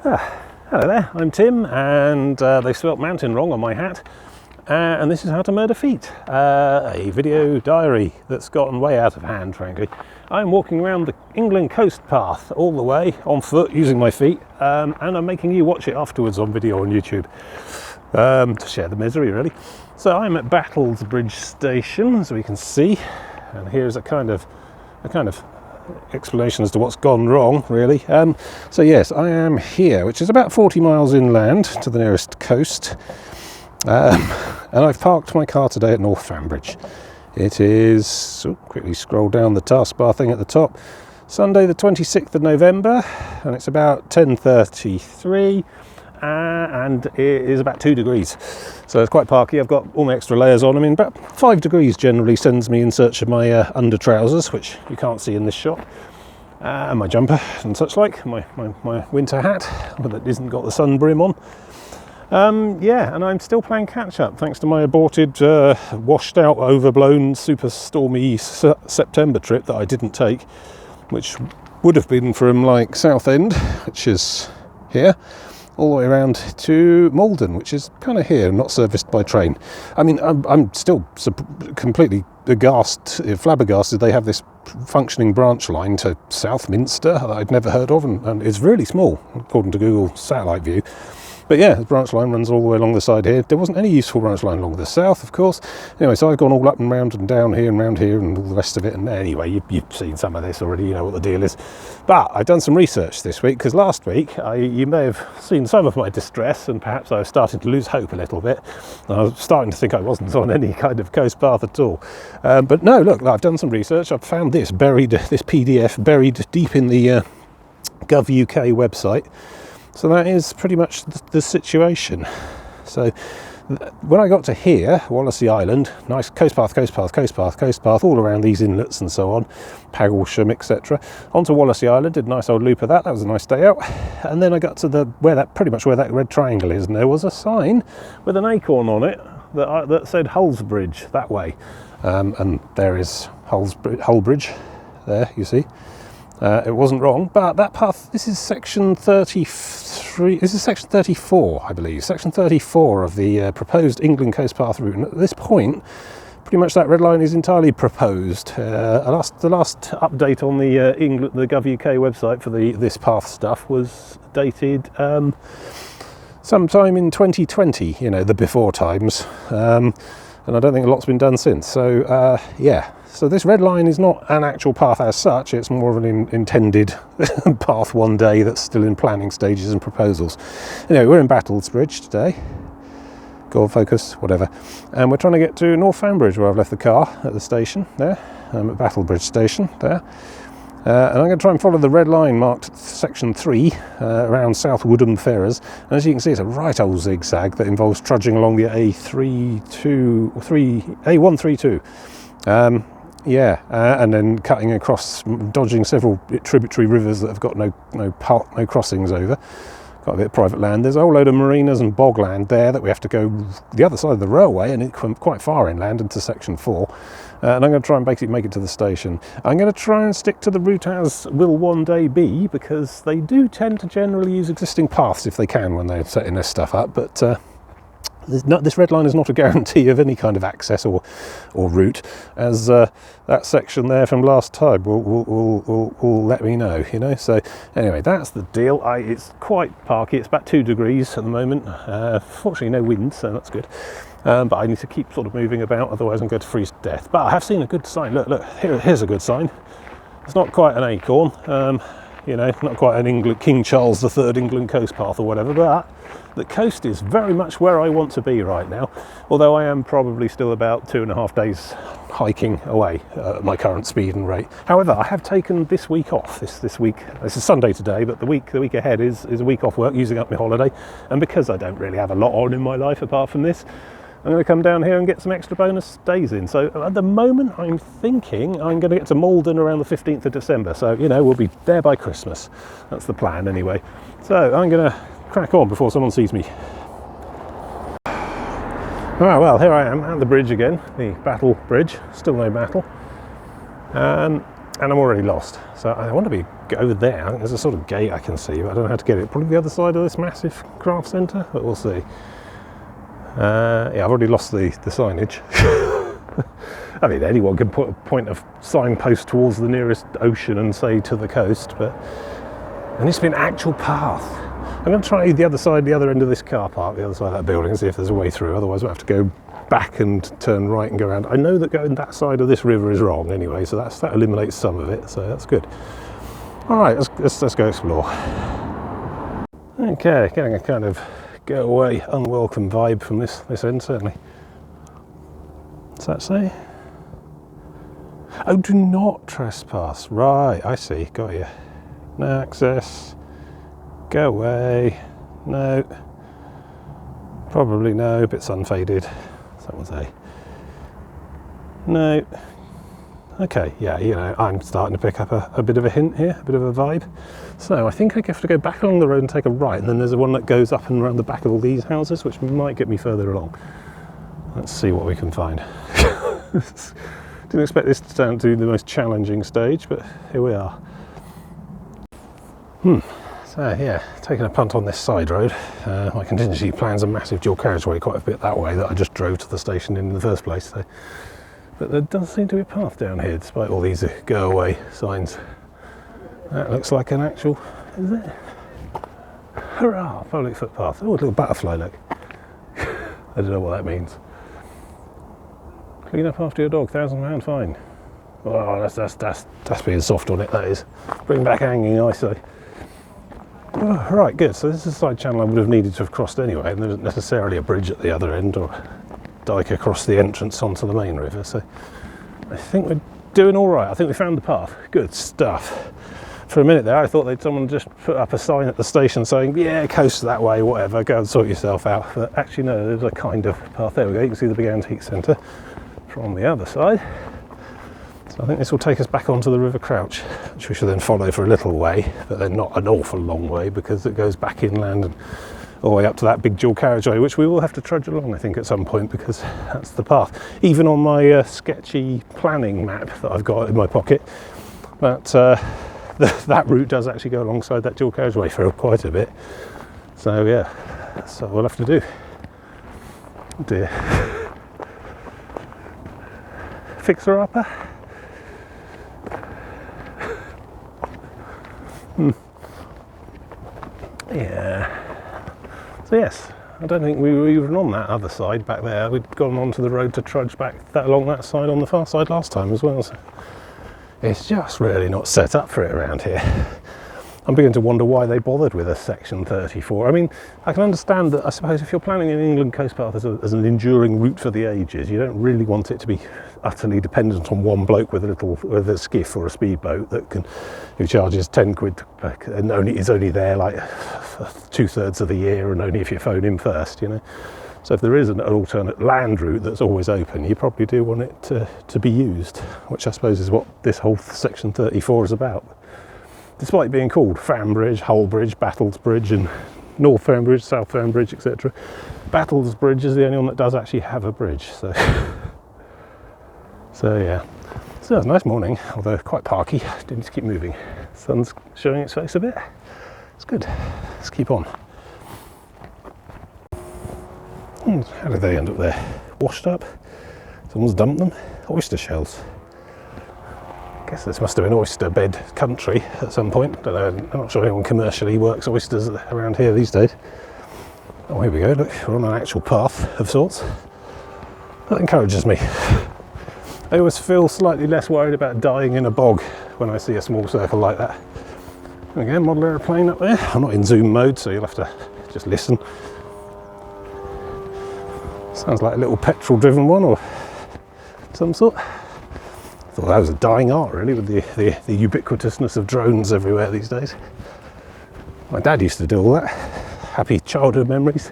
Hello there, I'm Tim, and they spelt mountain wrong on my hat. And this is How to Murder Feet, a video diary that's gotten way out of hand, frankly. I'm walking around the England coast path all the way on foot using my feet, and I'm making you watch it afterwards on video on YouTube to share the misery, really. So I'm at Battlesbridge station, as we can see, and here's a kind of explanation as to what's gone wrong, really. So yes, I am here, which is about 40 miles inland to the nearest coast, and I've parked my car today at North Fambridge. It is, quickly scroll down the taskbar thing at the top, Sunday the 26th of November, and it's about 10:33, and it is about 2 degrees, so it's quite parky. I've got all my extra layers on. I mean, about 5 degrees generally sends me in search of my under trousers, which you can't see in this shot, and my jumper and such like, my winter hat that isn't got the sun brim on. Yeah, and I'm still playing catch up thanks to my aborted, washed out, overblown, super stormy September trip that I didn't take, which would have been from like Southend, which is here, all the way around to Malden, which is kind of here, not serviced by train. I mean, I'm still completely flabbergasted they have this functioning branch line to Southminster that I'd never heard of, and it's really small according to Google satellite view. But yeah, the branch line runs all the way along the side here. There wasn't any useful branch line along the south, of course. Anyway, so I've gone all up and round and down here and round here and all the rest of it. And anyway, you've seen some of this already, you know what the deal is. But I've done some research this week, because last week you may have seen some of my distress, and perhaps I was starting to lose hope a little bit. I was starting to think I wasn't on any kind of coast path at all. But no, look, I've done some research. I've found this PDF buried deep in the Gov.uk website. So that is pretty much the situation. So when I got to here, Wallasey Island, nice coast path all around these inlets and so on, Pagglesham, etc. Onto Wallasey Island, did a nice old loop of that. That was a nice day out. And then I got to where that red triangle is, and there was a sign with an acorn on it that said Battlesbridge that way. And there is Battlesbridge there, you see. It wasn't wrong, but that path, this is section 33, this is section 34, I believe, section 34 of the proposed England Coast Path route. And at this point, pretty much that red line is entirely proposed. The last update on the Gov.uk website for this path stuff was dated sometime in 2020, you know, the before times. And I don't think a lot's been done since. So, yeah. So this red line is not an actual path as such, it's more of an intended path one day that's still in planning stages and proposals. Anyway, we're in Battlesbridge today. Go on, focus, whatever. And we're trying to get to North Fambridge, where I've left the car at the station there. I'm at Battlesbridge station there. And I'm going to try and follow the red line marked section 3 around South Woodham Ferrers. And as you can see, it's a right old zigzag that involves trudging along the A132. Yeah, and then cutting across, dodging several tributary rivers that have got no crossings over. Got a bit of private land. There's a whole load of marinas and bogland there that we have to go the other side of the railway, and it's quite far inland into section 4. And I'm going to try and basically make it to the station. I'm going to try and stick to the route as will one day be, because they do tend to generally use existing paths if they can when they're setting this stuff up. But this red line is not a guarantee of any kind of access or route, as that section there from last time will let me know, you know. So anyway, that's the deal. It's quite parky. It's about 2 degrees at the moment. Fortunately, no wind, so that's good. But I need to keep sort of moving about, otherwise I'm going to freeze to death. But I have seen a good sign. Look, here's a good sign. It's not quite an acorn, you know, not quite an King Charles III England coast path or whatever, but the coast is very much where I want to be right now, although I am probably still about 2.5 days hiking away at my current speed and rate. However, I have taken this week off. This week, this is Sunday today, but the week ahead is a week off work, using up my holiday. And because I don't really have a lot on in my life apart from this, I'm going to come down here and get some extra bonus days in. So at the moment, I'm thinking I'm going to get to Malden around the 15th of December. So, you know, we'll be there by Christmas. That's the plan anyway. So I'm going to crack on before someone sees me. Alright, well, here I am at the bridge again, the Battle Bridge, still no battle, and I'm already lost. So I want to be go there. I think there's a sort of gate I can see, but I don't know how to get it. Probably the other side of this massive craft centre, but we'll see. Yeah, I've already lost the signage. I mean, anyone can point a signpost towards the nearest ocean and say to the coast, but there needs to be an actual path. I'm going to try the other side, the other end of this car park, the other side of that building, and see if there's a way through. Otherwise, we'll have to go back and turn right and go around. I know that going that side of this river is wrong anyway, so that eliminates some of it, so that's good. All right, let's go explore. Okay, getting a kind of go away, unwelcome vibe from this end, certainly. What's that say? Oh, do not trespass. Right, I see, got you. No access. Go away. No. Probably no, bit sun-faded. That was a no. Okay, yeah, you know, I'm starting to pick up a bit of a hint here, a bit of a vibe. So I think I have to go back along the road and take a right, and then there's one that goes up and around the back of all these houses, which might get me further along. Let's see what we can find. Didn't expect this to turn to the most challenging stage, but here we are. So yeah, taking a punt on this side road. My contingency plan's a massive dual carriageway, quite a bit that way, that I just drove to the station in the first place. So. But there does seem to be a path down here, despite all these go away signs. That looks like an actual, is it? Hurrah, public footpath. Oh, a little butterfly, look. I don't know what that means. Clean up after your dog, £1,000 fine. Oh, that's being soft on it, that is. Bring back hanging, I say. Oh, right, good. So this is a side channel I would have needed to have crossed anyway, and there isn't necessarily a bridge at the other end or dike across the entrance onto the main river. So I think we're doing all right. I think we found the path. Good stuff. For a minute there, I thought someone just put up a sign at the station saying, yeah, coast that way, whatever, go and sort yourself out. But actually, no, there's a kind of path. There we go. You can see the big antique centre from the other side. So I think this will take us back onto the River Crouch, which we shall then follow for a little way, but then not an awful long way, because it goes back inland and all the way up to that big dual carriageway, which we will have to trudge along, I think, at some point, because that's the path. Even on my sketchy planning map that I've got in my pocket, but that route does actually go alongside that dual carriageway for quite a bit. So yeah, that's what we'll have to do. Oh dear. Fixer-upper. Yeah. So yes, I don't think we were even on that other side back there. We'd gone onto the road to trudge back along that side on the far side last time as well. So it's just really not set up for it around here. I'm beginning to wonder why they bothered with a section 34. I mean, I can understand that, I suppose, if you're planning an England coast path as an enduring route for the ages, you don't really want it to be utterly dependent on one bloke with a skiff or a speedboat who charges 10 quid and is only there like 2/3 of the year, and only if you phone him first, you know. So if there is an alternate land route that's always open, you probably do want it to be used, which I suppose is what this whole section 34 is about. Despite being called Fambridge, Holbridge, Battlesbridge, and North Fambridge, South Fambridge, etc., Battlesbridge is the only one that does actually have a bridge. So yeah. So it's a nice morning, although quite parky. Do need to keep moving. Sun's showing its face a bit. It's good. Let's keep on. How did they end up there? Washed up? Someone's dumped them? Oyster shells. I guess this must have been oyster bed country at some point. Don't know, I'm not sure anyone commercially works oysters around here these days. Oh, here we go, look, we're on an actual path of sorts. That encourages me. I always feel slightly less worried about dying in a bog when I see a small circle like that. And again, model aeroplane up there. I'm not in zoom mode, so you'll have to just listen. Sounds like a little petrol driven one or some sort. I thought that was a dying art, really, with the ubiquitousness of drones everywhere these days. My dad used to do all that. Happy childhood memories.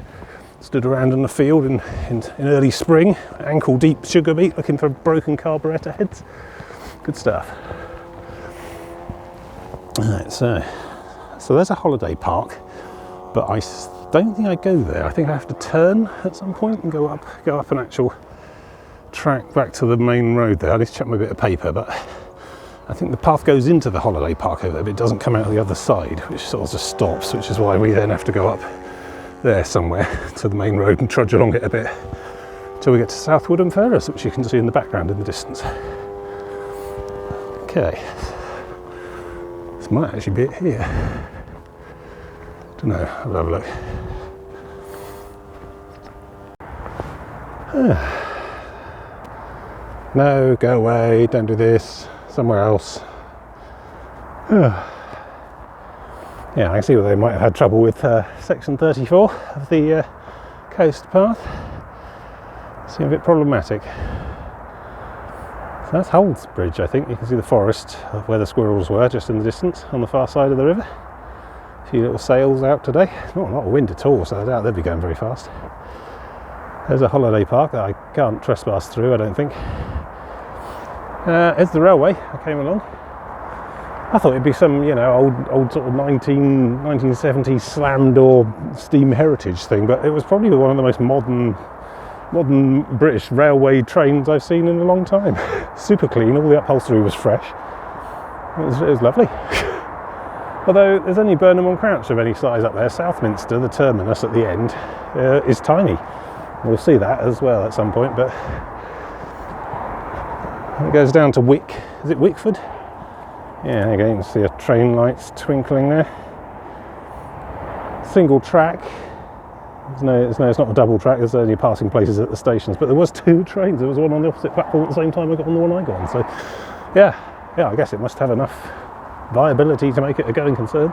Stood around in the field in early spring, ankle deep sugar beet, looking for broken carburettor heads. Good stuff. Alright, so there's a holiday park, but I don't think I go there. I think I have to turn at some point and go up an actual track back to the main road there. I need to check my bit of paper, but I think the path goes into the holiday park over there, but it doesn't come out the other side, which sort of just stops, which is why we then have to go up there somewhere to the main road and trudge along it a bit till we get to Southwood and Ferrers, which you can see in the background in the distance. Okay, this might actually be it here. Don't know, I'll have a look. No, go away, don't do this, somewhere else. Yeah, I can see where they might have had trouble with section 34 of the coast path. Seems a bit problematic. So that's Battlesbridge, I think. You can see the forest of where the squirrels were just in the distance on the far side of the river. A few little sails out today. Not a lot of wind at all, so I doubt they'll be going very fast. There's a holiday park that I can't trespass through, I don't think. It's the railway. I came along. I thought it'd be some, you know, old sort of 1970s slam door steam heritage thing, but it was probably one of the most modern British railway trains I've seen in a long time. Super clean, all the upholstery was fresh. It was lovely. Although there's only Burnham on Crouch of any size up there. Southminster, the terminus at the end, is tiny. We'll see that as well at some point, but it goes down to Wick. Is it Wickford? Yeah, there you go, you can see a train lights twinkling there. Single track. It's not a double track, there's only passing places at the stations, but there was two trains. There was one on the opposite platform at the same time I got on the one I got on. So yeah, I guess it must have enough viability to make it a going concern.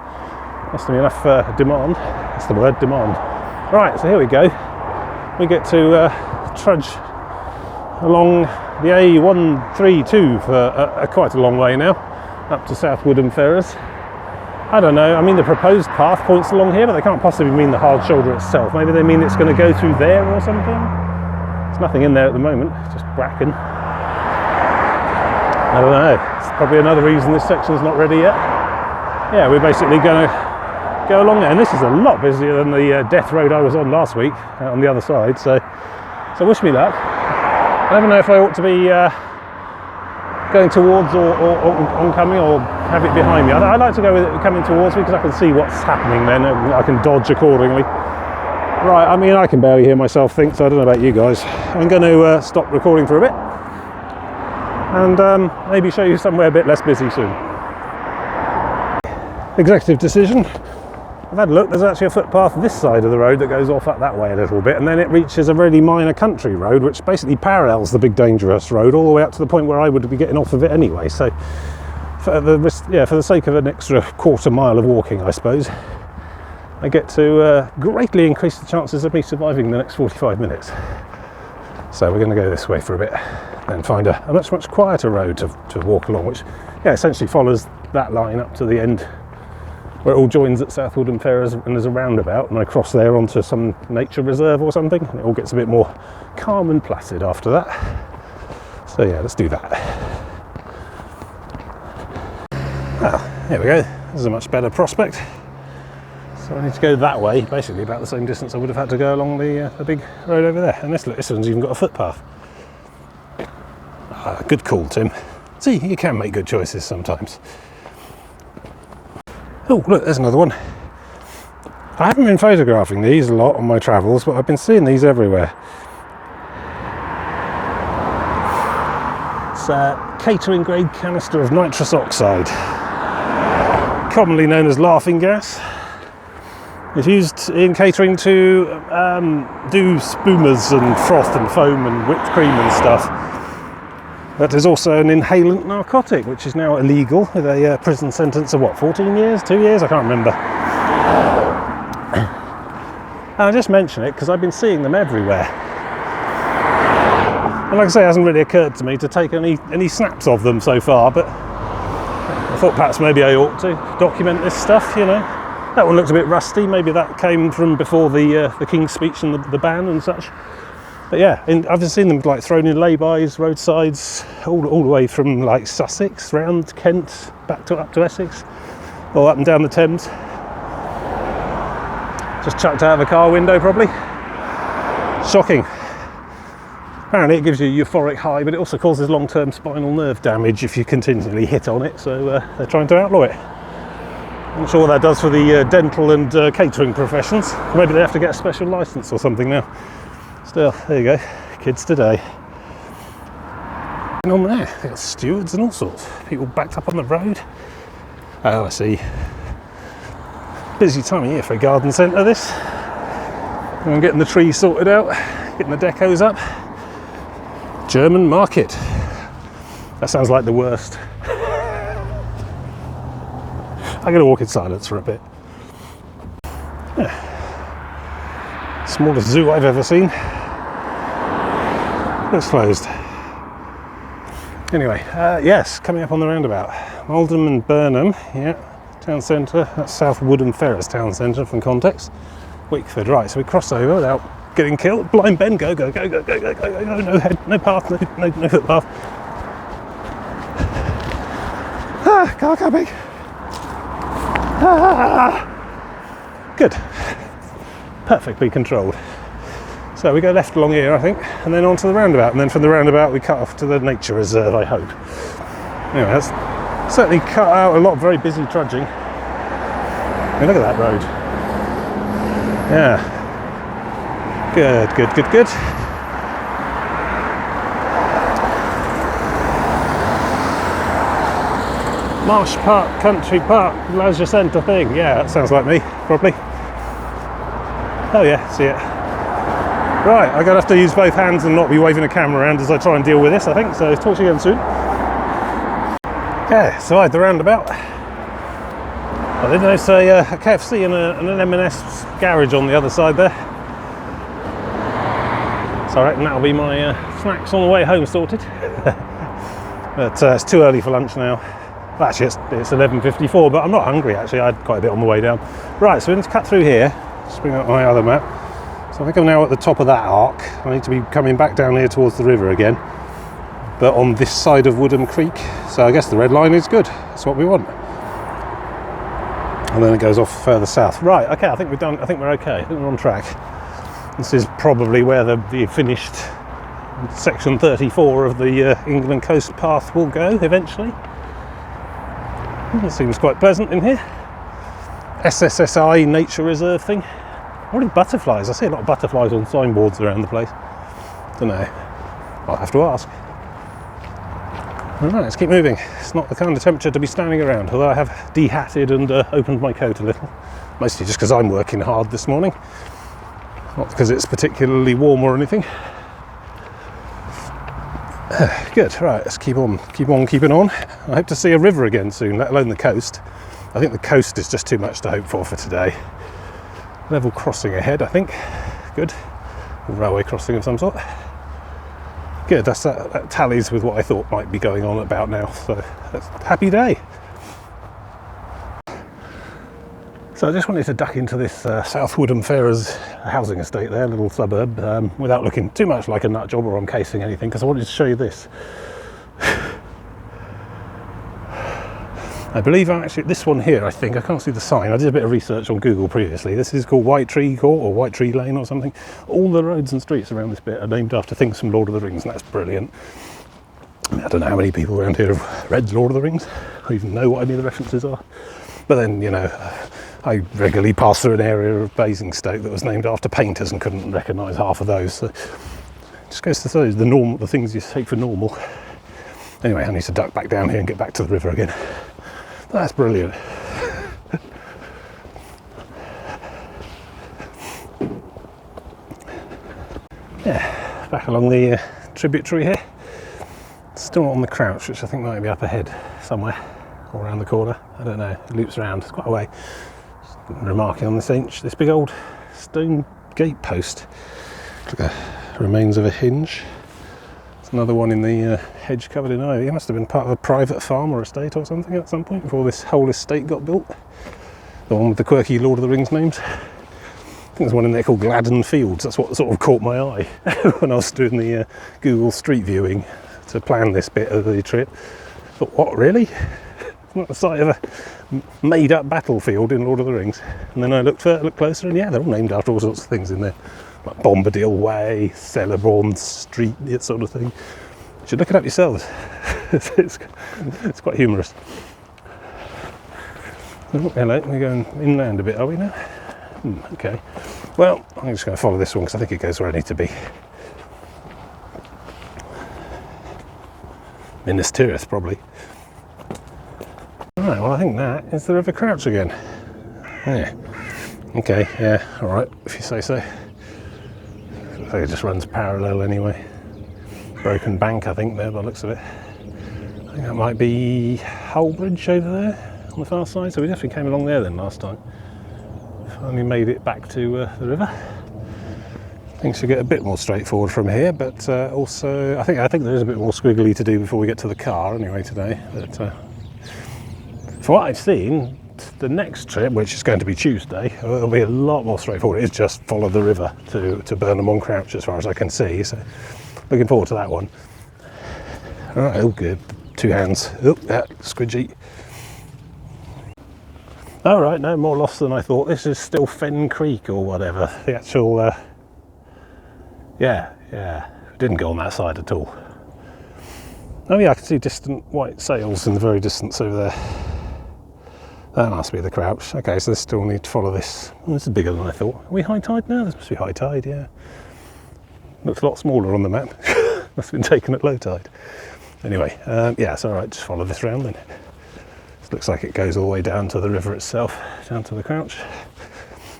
Must be enough demand. That's the word, demand. Right, so here we go. We get to trudge along the A132 for quite a long way now, up to Southwood and Ferrers. I don't know, I mean the proposed path points along here, but they can't possibly mean the hard shoulder itself. Maybe they mean it's going to go through there or something. There's nothing in there at the moment, just bracken. I don't know, it's probably another reason this section's not ready yet. Yeah, we're basically going to go along there, and this is a lot busier than the death road I was on last week, on the other side, so wish me luck. I never know if I ought to be going towards or oncoming, or have it behind me. I like to go with it coming towards me because I can see what's happening then, and I can dodge accordingly. Right, I mean I can barely hear myself think, so I don't know about you guys. I'm going to stop recording for a bit and maybe show you somewhere a bit less busy soon. Executive decision. I've had a look, there's actually a footpath this side of the road that goes off up that way a little bit, and then it reaches a really minor country road which basically parallels the big dangerous road all the way up to the point where I would be getting off of it anyway. So for the sake of an extra quarter mile of walking, I suppose, I get to greatly increase the chances of me surviving the next 45 minutes. So we're going to go this way for a bit and find a much quieter road to walk along, which essentially follows that line up to the end where it all joins at Southwood and Ferrers, and there's a roundabout, and I cross there onto some nature reserve or something, and it all gets a bit more calm and placid after that. So yeah, let's do that. Well, here we go. This is a much better prospect. So I need to go that way, basically about the same distance I would have had to go along the big road over there. And this one's even got a footpath. Good call, Tim. See, you can make good choices sometimes. Oh, look, there's another one. I haven't been photographing these a lot on my travels, but I've been seeing these everywhere. It's a catering grade canister of nitrous oxide, commonly known as laughing gas. It's used in catering to do spumas and froth and foam and whipped cream and stuff. But there's also an inhalant narcotic, which is now illegal with a prison sentence of what, 14 years, 2 years? I can't remember. And I just mention it because I've been seeing them everywhere. And like I say, it hasn't really occurred to me to take any snaps of them so far, but I thought perhaps maybe I ought to document this stuff, you know. That one looks a bit rusty, maybe that came from before the King's speech and the ban and such. But yeah, I've just seen them like thrown in lay-bys, roadsides, all the way from like Sussex, round Kent, up to Essex, or up and down the Thames. Just chucked out of a car window probably. Shocking. Apparently it gives you a euphoric high, but it also causes long-term spinal nerve damage if you continually hit on it, so they're trying to outlaw it. I'm not sure what that does for the dental and catering professions. Maybe they have to get a special license or something now. Still, there you go, kids today. And on there, they've got stewards and all sorts. People backed up on the road. Oh, I see. Busy time of year for a garden centre, this. I'm getting the trees sorted out, getting the decos up. German market. That sounds like the worst. I'm going to walk in silence for a bit. Yeah. Smallest zoo I've ever seen. It's closed. Anyway, yes, coming up on the roundabout. Oldham and Burnham, yeah, town centre. That's South Woodham Ferrers town centre from context. Wickford, right, so we cross over without getting killed. Blind Ben, go, go, go, go, go, go, go, go, no head, no path, no footpath. Ah, car coming. Ah, good. Perfectly controlled. So we go left along here, I think, and then onto the roundabout, and then from the roundabout we cut off to the nature reserve, I hope. Anyway, that's certainly cut out a lot of very busy trudging. I mean, look at that road. Yeah. Good, good, good, good. Marsh Park, Country Park, Leisure Centre thing. Yeah, that sounds like me, probably. Oh yeah, see it. Right, I'm going to have to use both hands and not be waving a camera around as I try and deal with this, I think. So talk to you again soon. Okay, so I had the roundabout. I did notice a KFC and an M&S garage on the other side there. So I reckon that'll be my snacks on the way home sorted. But it's too early for lunch now. Well, actually, it's 11:54, but I'm not hungry actually. I had quite a bit on the way down. Right, so we're going to cut through here. Just bring up my other map. So I think I'm now at the top of that arc. I need to be coming back down here towards the river again, but on this side of Woodham Creek. So I guess the red line is good. That's what we want. And then it goes off further south. Right, okay, I think we're done. I think we're okay. I think we're on track. This is probably where the finished section 34 of the England Coast Path will go eventually. It seems quite pleasant in here. SSSI Nature Reserve thing. What are butterflies? I see a lot of butterflies on signboards around the place. Don't know. I'll have to ask. Alright, let's keep moving. It's not the kind of temperature to be standing around, although I have dehatted and opened my coat a little. Mostly just because I'm working hard this morning. Not because it's particularly warm or anything. Good, right, let's keep on keeping on. I hope to see a river again soon, let alone the coast. I think the coast is just too much to hope for today. Level crossing ahead, I think. Good. A railway crossing of some sort. Good, that tallies with what I thought might be going on about now, so that's a happy day. So I just wanted to duck into this South Woodham Ferrers housing estate there, little suburb, without looking too much like a nut job or encasing anything, because I wanted to show you this. I believe I'm actually, this one here, I think, I can't see the sign. I did a bit of research on Google previously. This is called White Tree Court or White Tree Lane or something. All the roads and streets around this bit are named after things from Lord of the Rings, and that's brilliant. I don't know how many people around here have read Lord of the Rings, or even know what any of the references are. But then, you know, I regularly pass through an area of Basingstoke that was named after painters and couldn't recognise half of those. So it just goes to show the things you take for normal. Anyway, I need to duck back down here and get back to the river again. That's brilliant. Yeah, back along the tributary here. Still not on the Crouch, which I think might be up ahead somewhere, or around the corner. I don't know. It loops around. It's quite a way. Just remarking on this big old stone gate post. Looks like a remains of a hinge. There's another one in the hedge covered in ivy. It must have been part of a private farm or estate or something at some point before this whole estate got built. The one with the quirky Lord of the Rings names. I think there's one in there called Gladden Fields. That's what sort of caught my eye when I was doing the Google Street Viewing to plan this bit of the trip. I thought, what, really? It's not the site of a made-up battlefield in Lord of the Rings. And then I looked closer, and yeah, they're all named after all sorts of things in there. like Bombadil Way, Celebron Street, that sort of thing. You should look it up yourselves. it's quite humorous. Oh, hello, we're going inland a bit, are we now? Okay. Well, I'm just going to follow this one because I think it goes where I need to be. Minas Tirith, probably. Alright, well I think that is the River Crouch again. Yeah. Okay, yeah, alright, if you say so. I think it just runs parallel anyway. Broken bank, I think, there by the looks of it. I think that might be Fambridge over there on the far side. So we definitely came along there then last time. Finally made it back to the river. Things should get a bit more straightforward from here, but also I think there is a bit more squiggly to do before we get to the car anyway today. But from what I've seen, the next trip, which is going to be Tuesday, will be a lot more straightforward. It's just follow the river to Burnham-on-Crouch as far as I can see. So looking forward to that one. All right, oh good. 2 hands. Oh, squidgy. All right, no more lost than I thought. This is still Fen Creek or whatever. The actual, yeah, didn't go on that side at all. Oh yeah, I can see distant white sails in the very distance over there. That must be the Crouch. Okay, so they still need to follow this. Oh, this is bigger than I thought. Are we high tide now? This must be high tide, yeah. Looks a lot smaller on the map. Must have been taken at low tide. Anyway, yeah, it's all right, just follow this round then. This looks like it goes all the way down to the river itself, down to the Crouch.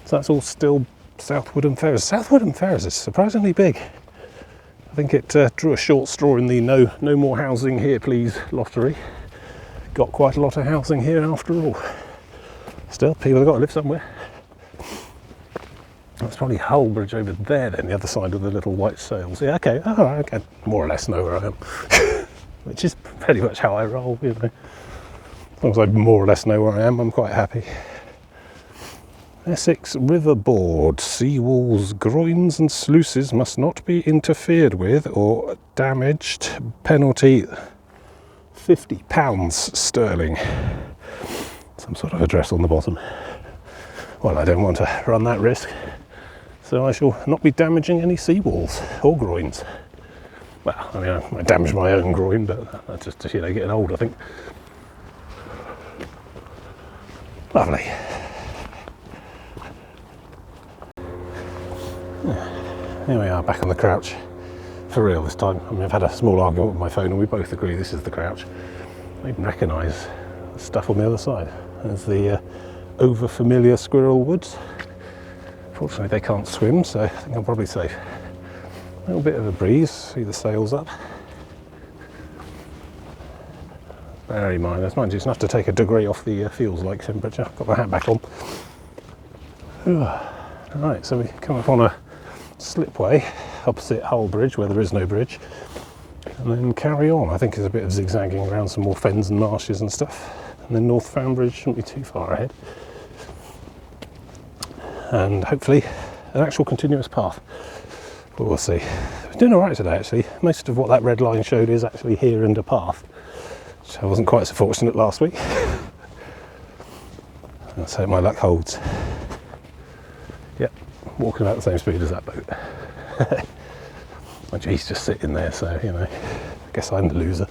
So that's all still South Woodham Ferrers. South Woodham Ferrers is surprisingly big. I think it drew a short straw in the no more housing here please lottery. Got quite a lot of housing here after all. Still, people have got to live somewhere. That's probably Fambridge over there then, the other side with the little white sails. Yeah, okay, all right, okay. More or less know where I am. Which is pretty much how I roll, you know. As long as I more or less know where I am, I'm quite happy. Essex River Board. Seawalls, groins and sluices must not be interfered with or damaged. Penalty £50 sterling. Some sort of address on the bottom. Well, I don't want to run that risk, so I shall not be damaging any seawalls or groins. Well, I mean, I might damage my own groin, but that's just, you know, getting old, I think. Lovely. Yeah, here we are, back on the Crouch. For real this time. I mean, I've had a small argument with my phone and we both agree this is the Crouch. I even recognise the stuff on the other side. There's the over-familiar squirrel woods. Fortunately they can't swim, so I think I'm probably safe. A little bit of a breeze, see the sails up. Very minor, mind you, it's enough to take a degree off the feels like temperature. Got my hat back on. Right, so we come up on a slipway opposite Fambridge where there is no bridge, and then carry on. I think there's a bit of zigzagging around some more fens and marshes and stuff, and then North Fambridge shouldn't be too far ahead, and hopefully an actual continuous path, but we'll see. We're doing alright today actually. Most of what that red line showed is actually here and a path, which I wasn't quite so fortunate last week. Let's hope my luck holds. Yep, walking about the same speed as that boat. Mind you, he's just sitting there, so, you know, I guess I'm the loser.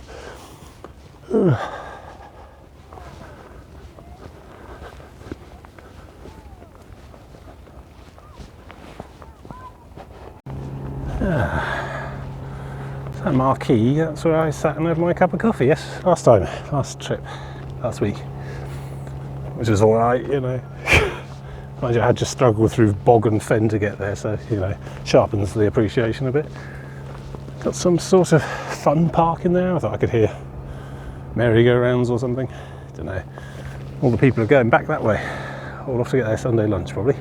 That marquee, that's where I sat and had my cup of coffee, yes, last trip, last week. Which was alright, you know. Mind you, I had just struggled through bog and fen to get there, so, you know, sharpens the appreciation a bit. Got some sort of fun park in there. I thought I could hear merry-go-rounds or something. Don't know. All the people are going back that way. All off to get their Sunday lunch, probably.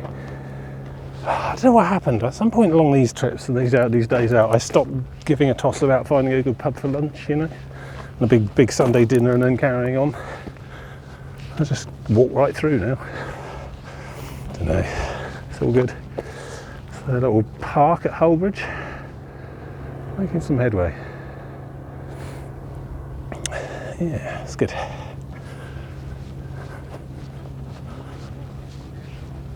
I don't know what happened. At some point along these trips and these days out, I stopped giving a toss about finding a good pub for lunch, you know, and a big Sunday dinner and then carrying on. I just walk right through now. Don't know. It's all good. So a little park at Fambridge, making some headway. Yeah, it's good.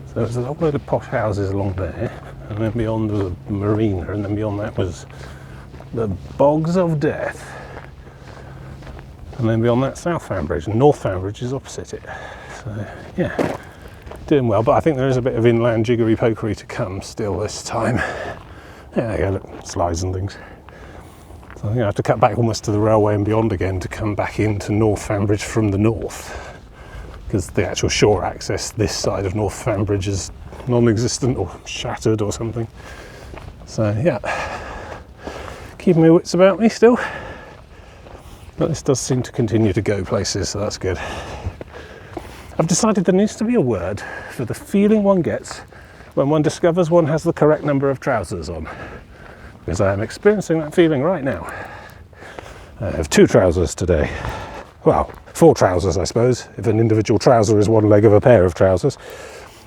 So there's a whole load of posh houses along there, and then beyond was a marina, and then beyond that was the Bogs of Death, and then beyond that South Fambridge, and North Fambridge is opposite it. So yeah, doing well, but I think there is a bit of inland jiggery pokery to come still this time. Yeah, there you go, look, slides and things. So I think I have to cut back almost to the railway and beyond again to come back into North Fambridge from the north, because the actual shore access this side of North Fambridge is non-existent or shattered or something. So yeah, keeping my wits about me still, but this does seem to continue to go places, so that's good. I've decided there needs to be a word for the feeling one gets when one discovers one has the correct number of trousers on, because I am experiencing that feeling right now. I have 2 trousers today. Well, 4 trousers, I suppose, if an individual trouser is one leg of a pair of trousers.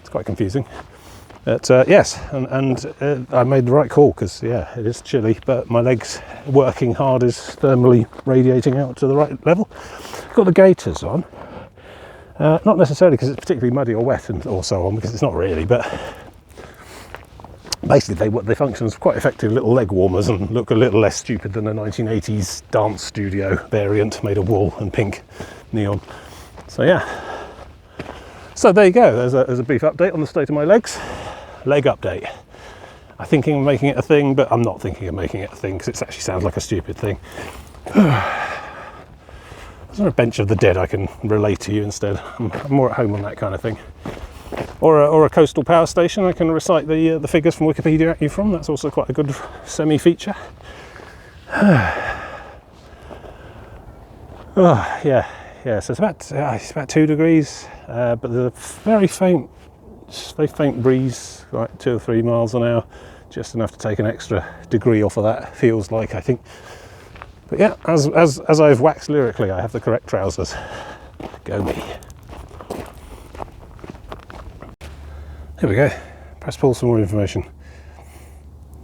It's quite confusing. But yes, and I made the right call, because yeah, it is chilly, but my legs working hard is thermally radiating out to the right level. Got the gaiters on. Not necessarily because it's particularly muddy or wet or so on, because it's not really, but basically they function as quite effective little leg warmers and look a little less stupid than a 1980s dance studio variant made of wool and pink neon. So yeah, so there you go, there's a brief update on the state of my legs. Leg update. I'm thinking of making it a thing, but I'm not thinking of making it a thing because it actually sounds like a stupid thing. Is there a bench of the dead I can relate to you instead? I'm more at home on that kind of thing. Or a coastal power station I can recite the figures from Wikipedia at you from. That's also quite a good semi-feature. Oh, yeah, so it's about 2 degrees, but there's a very faint breeze, like 2 or 3 miles an hour, just enough to take an extra degree off of that, feels like, I think. But yeah, as I've waxed lyrically, I have the correct trousers. Go me. Here we go. Press pause for more information.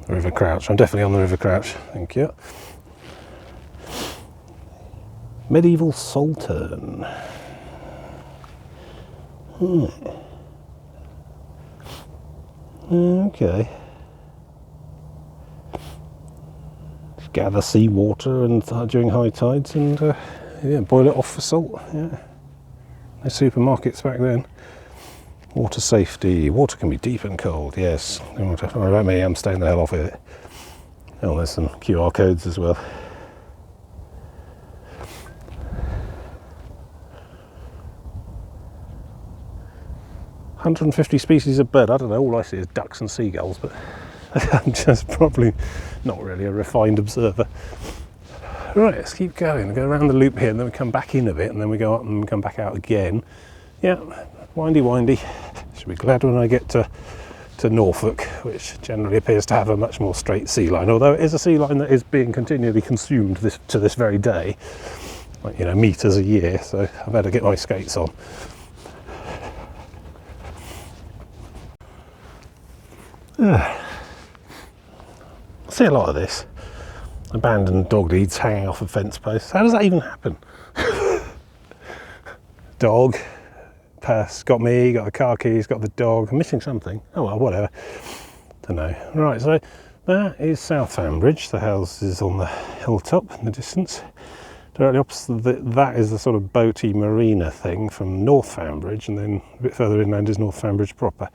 River Crouch. I'm definitely on the River Crouch. Thank you. Medieval Saltern. Okay. Gather seawater and during high tides and yeah, boil it off for salt. Yeah. No supermarkets back then. Water safety. Water can be deep and cold. Yes. Don't worry about me. I'm staying the hell off with it. Oh, there's some QR codes as well. "150 species of bird." I don't know. All I see is ducks and seagulls, but I'm just probably not really a refined observer. Right, let's keep going. Go around the loop here, and then we come back in a bit, and then we go up and we come back out again. Yeah, windy. Should be glad when I get to Norfolk, which generally appears to have a much more straight sea line, although it is a sea line that is being continually consumed to this very day, like, meters a year, so I better get my skates on. I see a lot of this. Abandoned dog leads hanging off of fence posts. How does that even happen? Dog, purse, got me, got the car keys, got the dog. I'm missing something. Oh well, whatever. Don't know. Right, so that is South Fambridge. The house is on the hilltop in the distance. Directly opposite that is the sort of boaty marina thing from North Fambridge, and then a bit further inland is North Fambridge proper.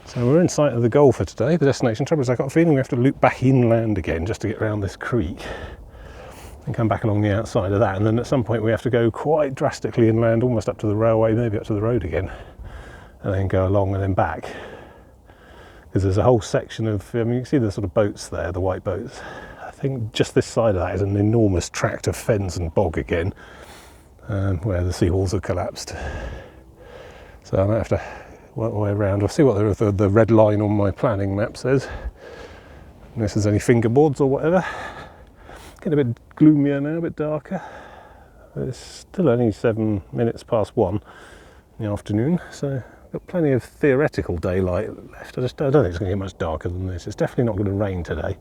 So we're in sight of the goal for today, the destination. Trouble is, I've got a feeling we have to loop back inland again just to get around this creek and come back along the outside of that, and then at some point we have to go quite drastically inland, almost up to the railway, maybe up to the road again, and then go along and then back, because there's a whole section of, you can see the sort of boats there, the white boats. I think just this side of that is an enormous tract of fens and bog again, where the seawalls have collapsed. So I might have to work my way around. I'll see what the red line on my planning map says, unless there's any fingerboards or whatever. Getting a bit gloomier now, a bit darker. It's still only 7 minutes past 1 in the afternoon, so I've got plenty of theoretical daylight left. I don't think it's going to get much darker than this. It's definitely not going to rain today.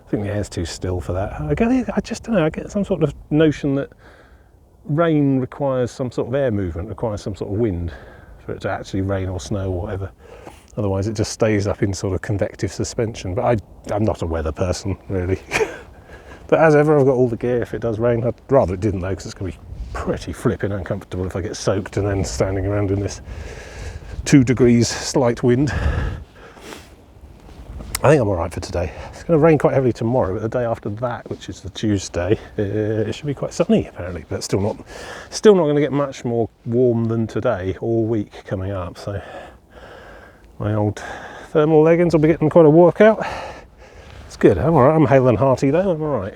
I think the air's too still for that. I just don't know, I get some sort of notion that rain requires some sort of air movement, requires some sort of wind for it to actually rain or snow or whatever. Otherwise it just stays up in sort of convective suspension. But I'm not a weather person, really. But as ever, I've got all the gear if it does rain. I'd rather it didn't though, because it's going to be pretty flipping uncomfortable if I get soaked and then standing around in this 2 degrees slight wind. I think I'm all right for today. It's going to rain quite heavily tomorrow, but the day after that, which is the Tuesday, it should be quite sunny apparently. But still not going to get much more warm than today all week coming up. So my old thermal leggings will be getting quite a workout. It's good. I'm all right. I'm hale and hearty though. I'm all right.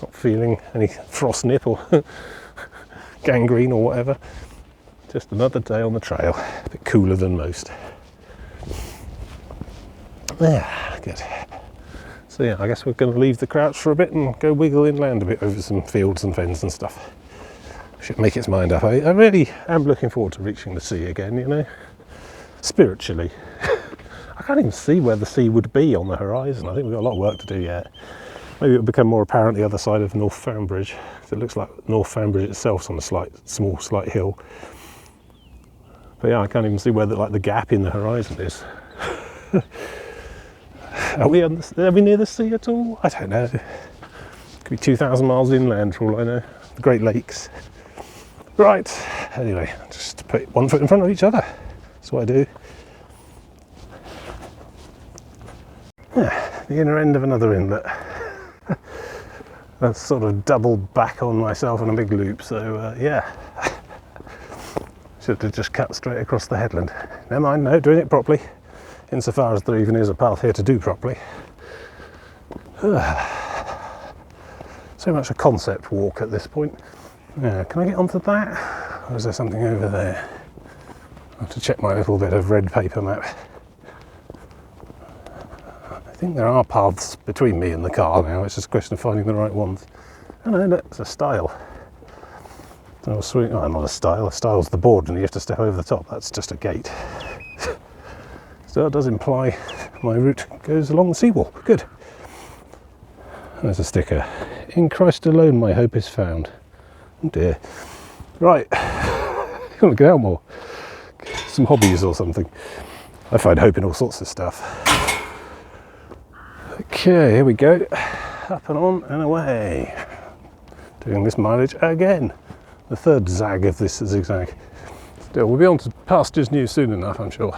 Not feeling any frost nip or gangrene or whatever. Just another day on the trail. A bit cooler than most. Yeah, good. So yeah, I guess we're going to leave the crouch for a bit and go wiggle inland a bit over some fields and fens and stuff. Should make its mind up. I really am looking forward to reaching the sea again, you know. Spiritually. I can't even see where the sea would be on the horizon. I think we've got a lot of work to do yet. Maybe it'll become more apparent the other side of North Fambridge. It looks like North Fambridge itself's on a slight hill. But yeah, I can't even see where the gap in the horizon is. Are we near the sea at all? I don't know. It could be 2,000 miles inland for all I know. The Great Lakes. Right. Anyway, just put one foot in front of each other. That's what I do. Yeah, the inner end of another inlet. That's sort of doubled back on myself in a big loop. So yeah. Should have just cut straight across the headland. Never mind, no, doing it properly. Insofar as there even is a path here to do properly. So much a concept walk at this point. Yeah, can I get onto that? Or is there something over there? I have to check my little bit of red paper map. I think there are paths between me and the car now. It's just a question of finding the right ones. Oh no, look, it's a stile. Oh, sweet. Oh, not a stile. A stile's the board and you have to step over the top. That's just a gate. So it does imply my route goes along the seawall. Good. There's a sticker. In Christ alone my hope is found. Oh dear. Right. You want to get out more? Some hobbies or something. I find hope in all sorts of stuff. Okay, here we go. Up and on and away. Doing this mileage again. The third zag of this zigzag. Still, we'll be on to pastures new soon enough, I'm sure.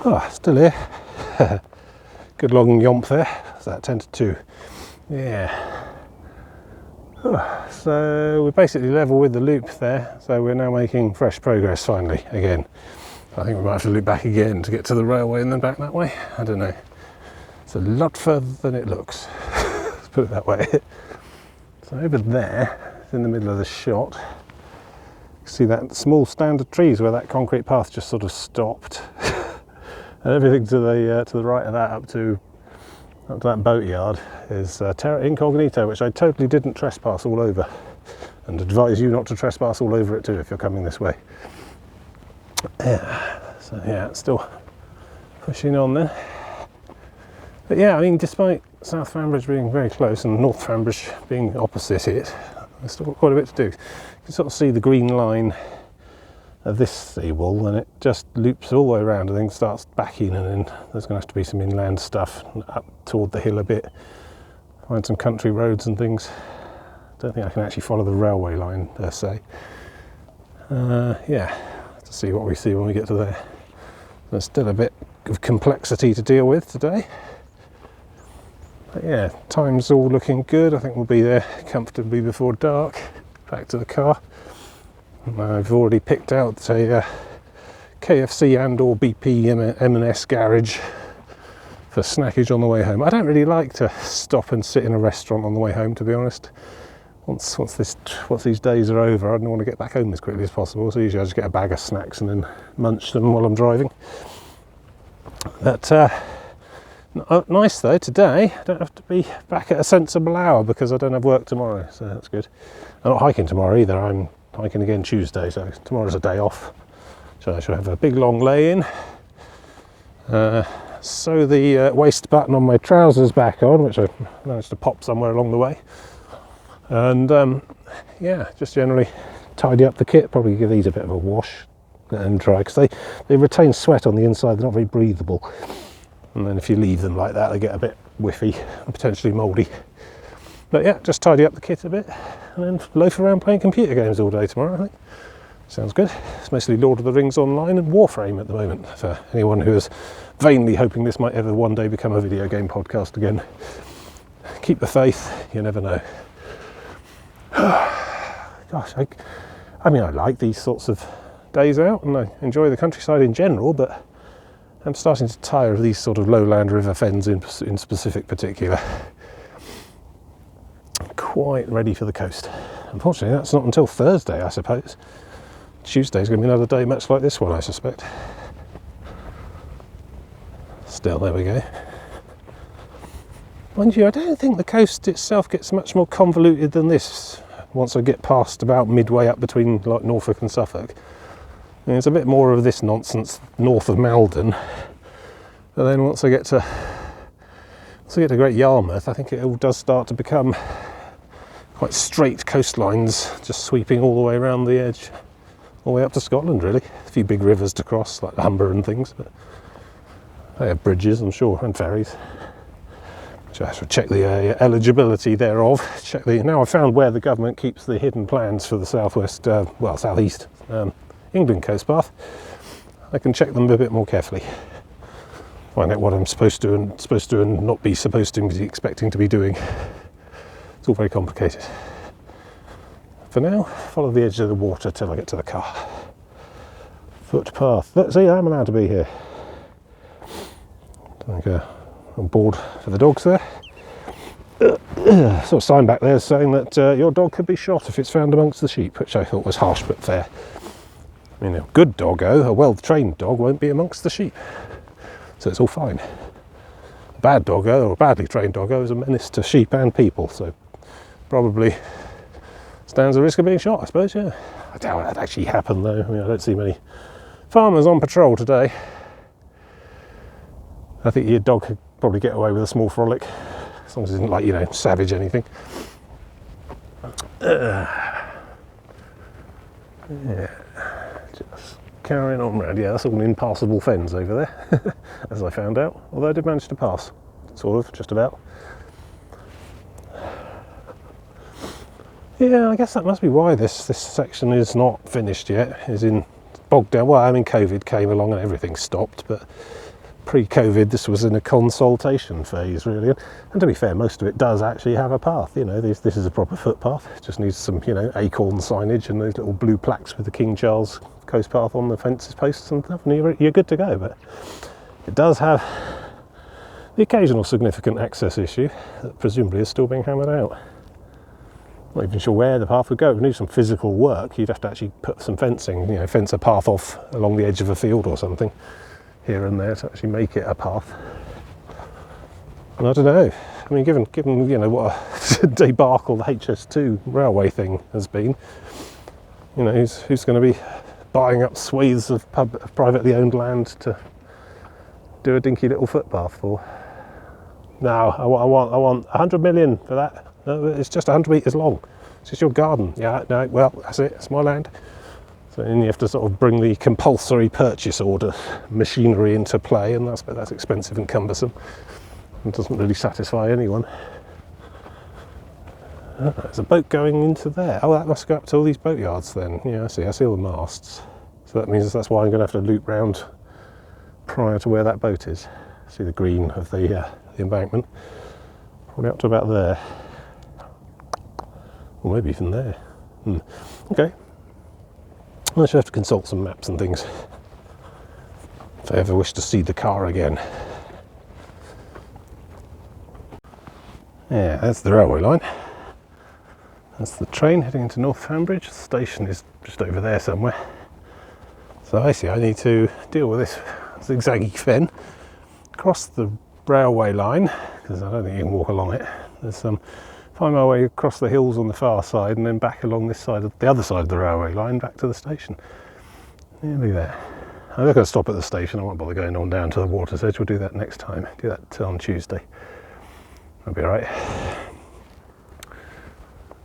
Oh, still here. Good long yomp there. Is that 10 to 2? Yeah. Oh, so we're basically level with the loop there. So we're now making fresh progress finally again. I think we might have to loop back again to get to the railway and then back that way. I don't know. It's a lot further than it looks. Let's put it that way. So over there, in the middle of the shot, you see that small stand of trees where that concrete path just sort of stopped. And everything to the right of that up to that boatyard is terra incognito, which I totally didn't trespass all over, and advise you not to trespass all over it too if you're coming this way. Yeah, so yeah, it's still pushing on then. But yeah, I mean, despite South Fambridge being very close and North Fambridge being opposite it, there's still got quite a bit to do. You can sort of see the green line of this seawall, and it just loops all the way around and then starts back in, and then there's going to have to be some inland stuff up toward the hill a bit, find some country roads and things. Don't think I can actually follow the railway line per se. Yeah, to see what we see when we get to there. There's still a bit of complexity to deal with today. But yeah, time's all looking good. I think we'll be there comfortably before dark. Back to the car. I've already picked out a KFC and or BP M&S garage for snackage on the way home. I don't really like to stop and sit in a restaurant on the way home, to be honest. Once these days are over, I don't want to get back home as quickly as possible, so usually I just get a bag of snacks and then munch them while I'm driving. But nice though, today I don't have to be back at a sensible hour because I don't have work tomorrow, so that's good. I'm not hiking tomorrow either. I'm hiking again Tuesday, so tomorrow's a day off, so I shall have a big long lay-in. Sew the waist button on my trousers back on, which I managed to pop somewhere along the way, and yeah, just generally tidy up the kit, probably give these a bit of a wash and dry, because they retain sweat on the inside, they're not very breathable. And then if you leave them like that, they get a bit whiffy and potentially mouldy. But yeah, just tidy up the kit a bit and then loaf around playing computer games all day tomorrow, I think. Sounds good. It's mostly Lord of the Rings Online and Warframe at the moment, for anyone who is vainly hoping this might ever one day become a video game podcast again. Keep the faith, you never know. Gosh, I mean, I like these sorts of days out and I enjoy the countryside in general, but I'm starting to tire of these sort of lowland river fens in specific particular. Quite ready for the coast. Unfortunately, that's not until Thursday, I suppose. Tuesday's going to be another day much like this one, I suspect. Still, there we go. Mind you, I don't think the coast itself gets much more convoluted than this once I get past about midway up between like Norfolk and Suffolk. I mean, it's a bit more of this nonsense north of Malden, but then once I get to Great Yarmouth, I think it all does start to become quite straight coastlines, just sweeping all the way around the edge, all the way up to Scotland, really. A few big rivers to cross, like the Humber and things, but they have bridges, I'm sure, and ferries. So I have to check the eligibility thereof. Now I've found where the government keeps the hidden plans for the southwest, southeast England coast path. I can check them a bit more carefully. Find out what I'm supposed to and not be supposed to be expecting to be doing. It's all very complicated. For now, follow the edge of the water till I get to the car. Footpath. Let's see, I'm allowed to be here. On board for the dogs there. Sort of sign back there saying that your dog could be shot if it's found amongst the sheep, which I thought was harsh but fair. I mean, a good doggo, a well-trained dog, won't be amongst the sheep, so it's all fine. A bad doggo, or a badly trained doggo, is a menace to sheep and people, so probably stands a risk of being shot, I suppose, yeah. I doubt that actually happened, though. I mean, I don't see many farmers on patrol today. I think your dog could probably get away with a small frolic, as long as it isn't like, savage anything. Yeah, just carrying on round. Yeah, that's all impassable fens over there, as I found out. Although I did manage to pass, sort of, just about. Yeah, I guess that must be why this section is not finished yet. Is in bogged down. Well, I mean, COVID came along and everything stopped, but pre-COVID, this was in a consultation phase, really. And to be fair, most of it does actually have a path. This is a proper footpath. It just needs some, acorn signage and those little blue plaques with the King Charles Coast Path on the fences posts and stuff, and you're good to go. But it does have the occasional significant access issue that presumably is still being hammered out. Not even sure where the path would go. If we need some physical work, you'd have to actually put some fencing, fence a path off along the edge of a field or something, here and there, to actually make it a path. And I don't know. I mean, given what a debacle the HS2 railway thing has been, who's going to be buying up swathes of privately owned land to do a dinky little footpath for? No, I want 100 million for that. No, it's just 100 metres long. It's just your garden. Yeah, no, well, that's it. It's my land. So then you have to sort of bring the compulsory purchase order machinery into play, and that's expensive and cumbersome. It doesn't really satisfy anyone. There's a boat going into there. Oh, that must go up to all these boatyards then. Yeah, I see all the masts. So that means that's why I'm going to have to loop round prior to where that boat is. See the green of the embankment. Probably up to about there. Or maybe even there. Okay. I should have to consult some maps and things if I ever wish to see the car again. Yeah, that's the railway line. That's the train heading into North Fambridge. The station is just over there somewhere. So I see I need to deal with this zigzaggy fen, cross the railway line, because I don't think you can walk along it. There's find my way across the hills on the far side and then back along this side of the other side of the railway line back to the station. Nearly there. I'm not going to stop at the station. I won't bother going on down to the water's edge. We'll do that next time. Do that on Tuesday. That'll be alright.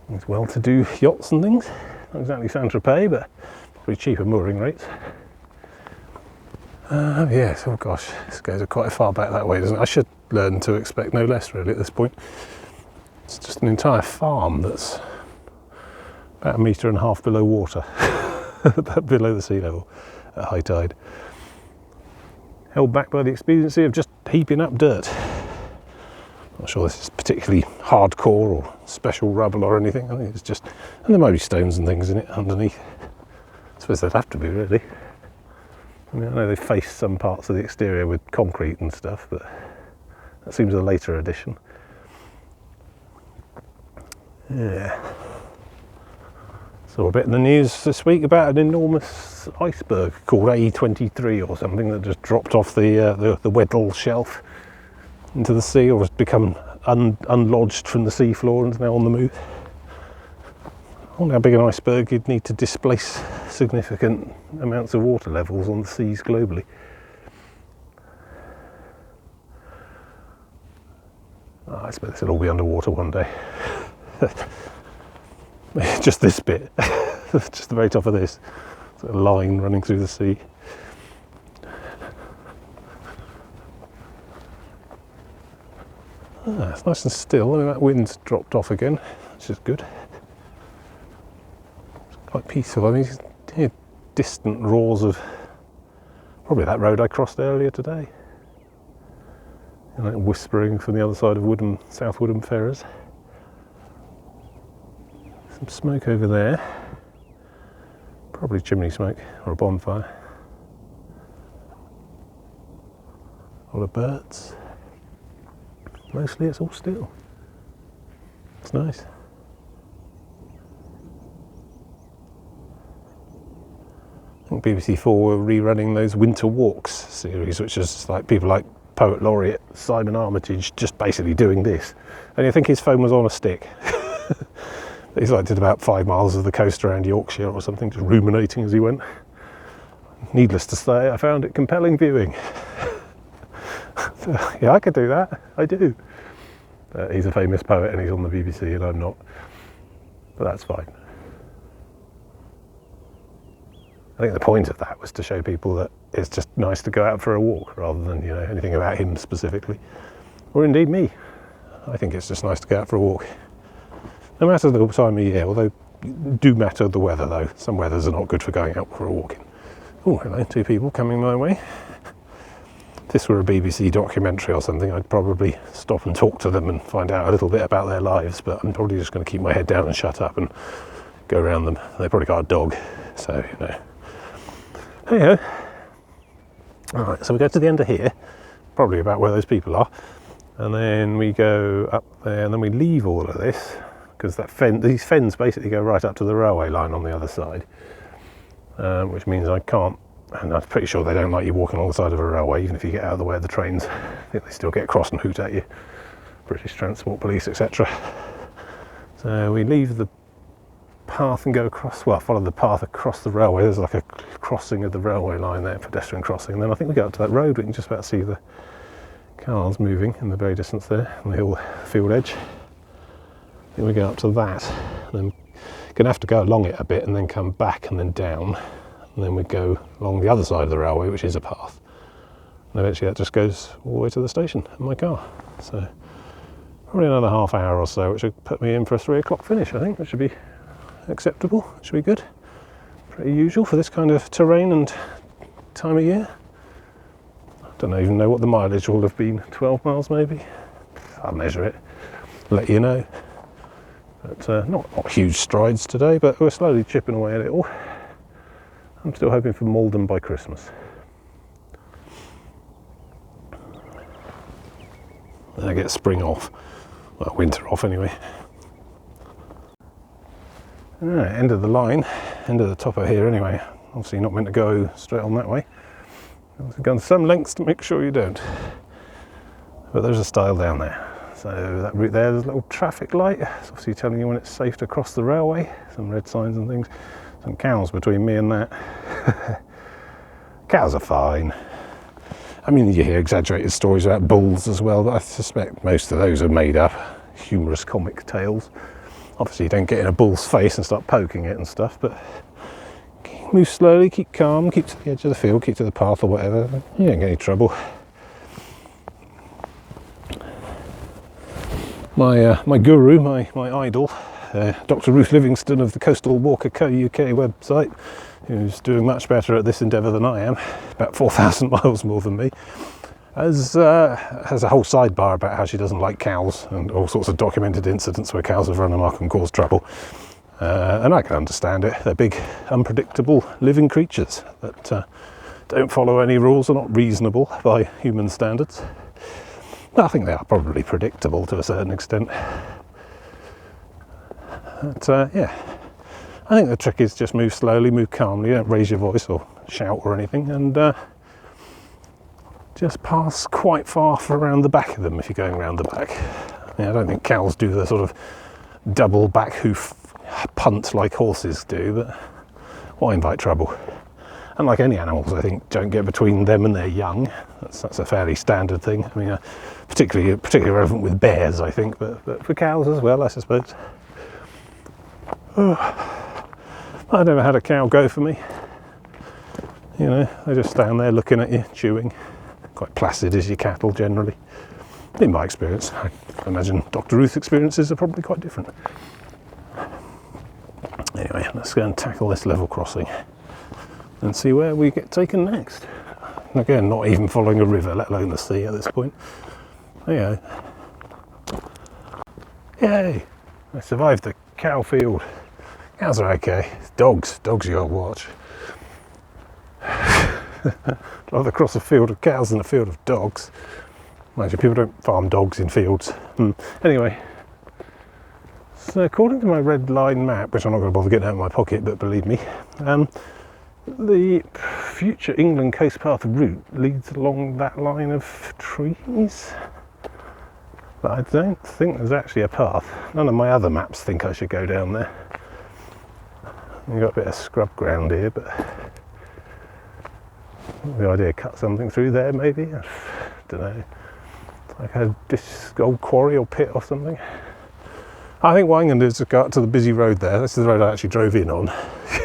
There's well-to-do yachts and things. Not exactly Saint-Tropez, but probably cheaper mooring rates. Yes, oh gosh, this goes quite far back that way, doesn't it? I should learn to expect no less, really, at this point. It's just an entire farm that's about 1.5 meters below water, below the sea level at high tide. Held back by the expediency of just heaping up dirt. Not sure this is particularly hardcore or special rubble or anything. I think it's just, and there might be stones and things in it underneath. I suppose they'd have to be, really. I mean, I know they faced some parts of the exterior with concrete and stuff, but that seems a later addition. Yeah. Saw a bit in the news this week about an enormous iceberg called A23 or something that just dropped off the Weddell shelf into the sea, or has become unlodged from the seafloor and is now on the move. I wonder how big an iceberg you'd need to displace significant amounts of water levels on the seas globally. Oh, I expect this will all be underwater one day. Just this bit, just the very top of this sort of line running through the sea. Ah, it's nice and still. I mean, that wind's dropped off again, which is good. It's quite peaceful. I mean, you can hear distant roars of probably that road I crossed earlier today. You know, whispering from the other side of South Woodham Ferrers. Some smoke over there. Probably chimney smoke or a bonfire. A lot of birds. Mostly it's all still. It's nice. I think BBC4 were rerunning those Winter Walks series, which is like people like Poet Laureate Simon Armitage just basically doing this. And I think his phone was on a stick. He's like did about 5 miles of the coast around Yorkshire or something, just ruminating as he went. Needless to say, I found it compelling viewing. Yeah, I could do that. I do. He's a famous poet and he's on the BBC and I'm not. But that's fine. I think the point of that was to show people that it's just nice to go out for a walk rather than, you know, anything about him specifically. Or indeed me. I think it's just nice to go out for a walk. No matter the time of year, although do matter the weather though. Some weathers are not good for going out for a walk in. Oh, hello, 2 people coming my way. If this were a BBC documentary or something, I'd probably stop and talk to them and find out a little bit about their lives, but I'm probably just going to keep my head down and shut up and go around them. They've probably got a dog, so, you know. Hey-ho. Alright, so we go to the end of here, probably about where those people are, and then we go up there, and then we leave all of this, because these fens basically go right up to the railway line on the other side, which means I can't. And I'm pretty sure they don't like you walking along the side of a railway, even if you get out of the way of the trains. I think they still get cross and hoot at you. British Transport Police, etc. So we leave the path and go across, well, follow the path across the railway. There's like a crossing of the railway line there, pedestrian crossing. And then I think we go up to that road. We can just about see the cars moving in the very distance there on the hill field edge. I think we go up to that. And then we're going to have to go along it a bit and then come back and then down. And then we go along the other side of the railway, which is a path. And eventually that just goes all the way to the station in my car. So probably another half hour or so, which should put me in for a 3 o'clock finish, I think. That should be acceptable, should be good. Pretty usual for this kind of terrain and time of year. I don't even know what the mileage will have been, 12 miles maybe? I'll measure it, let you know. But not huge strides today, but we're slowly chipping away a little. I'm still hoping for Malden by Christmas. Then I get spring off. Well, winter off anyway. Alright, end of the line, end of the topper here anyway. Obviously not meant to go straight on that way. I've gone some lengths to make sure you don't. But there's a stile down there. So that route there, there's a little traffic light. It's obviously telling you when it's safe to cross the railway. Some red signs and things. Some cows between me and that. Cows are fine. I mean, you hear exaggerated stories about bulls as well, but I suspect most of those are made up. Humorous comic tales. Obviously you don't get in a bull's face and start poking it and stuff, but move slowly, keep calm, keep to the edge of the field, keep to the path or whatever. You don't get any trouble. My guru, my idol, Dr. Ruth Livingston of the Coastal Walker Co UK website, who's doing much better at this endeavour than I am, about 4,000 miles more than me, has a whole sidebar about how she doesn't like cows and all sorts of documented incidents where cows have run amok and caused trouble. And I can understand it. They're big, unpredictable living creatures that don't follow any rules, are not reasonable by human standards. I think they are probably predictable to a certain extent. But yeah, I think the trick is just move slowly, move calmly, don't raise your voice or shout or anything, and just pass quite far around the back of them if you're going around the back. I don't think cows do the sort of double back hoof punt like horses do, but why invite trouble? And like any animals, I think, don't get between them and their young. That's a fairly standard thing. I mean, particularly relevant with bears, I think, but for cows as well, I suppose. Oh, I never had a cow go for me. You know, they just stand there looking at you, chewing. Quite placid as your cattle generally. In my experience, I imagine Dr. Ruth's experiences are probably quite different. Anyway, let's go and tackle this level crossing and see where we get taken next. Again, not even following a river, let alone the sea at this point. There you go. Yay! I survived the cow field. Cows are okay. Dogs you gotta watch. I'd rather cross a field of cows than a field of dogs. Actually, people don't farm dogs in fields. Anyway, so according to my red line map, which I'm not going to bother getting out of my pocket, but believe me, the future England Coast Path route leads along that line of trees. But I don't think there's actually a path. None of my other maps think I should go down there. We've got a bit of scrub ground here, but the idea cut something through there maybe. I don't know. It's like a old quarry or pit or something. I think what I'm going to do is just go up to the busy road there. This is the road I actually drove in on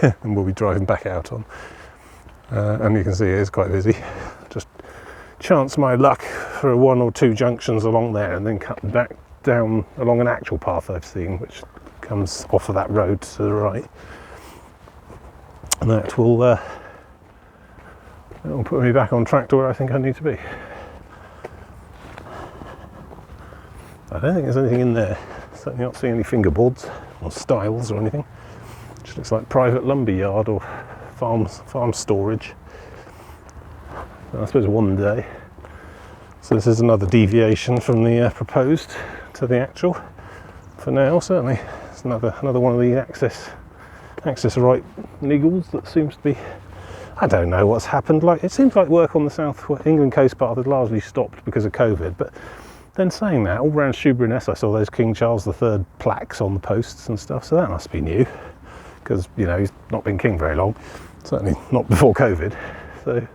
and we'll be driving back out on. And you can see it is quite busy. Just chance my luck for one or two junctions along there and then cut back down along an actual path I've seen, which comes off of that road to the right. And that will put me back on track to where I think I need to be. I don't think there's anything in there. Certainly not seeing any fingerboards or stiles or anything. Just looks like private lumber yard or farm storage. I suppose one day. So this is another deviation from the proposed to the actual. For now, certainly, it's another one of the access right niggles that seems to be. I don't know what's happened. Like, it seems like work on the South England Coast Path had largely stopped because of COVID, but then saying that, all around Shoeburyness I saw those King Charles III plaques on the posts and stuff, so that must be new, because, you know, he's not been king very long, certainly not before COVID. So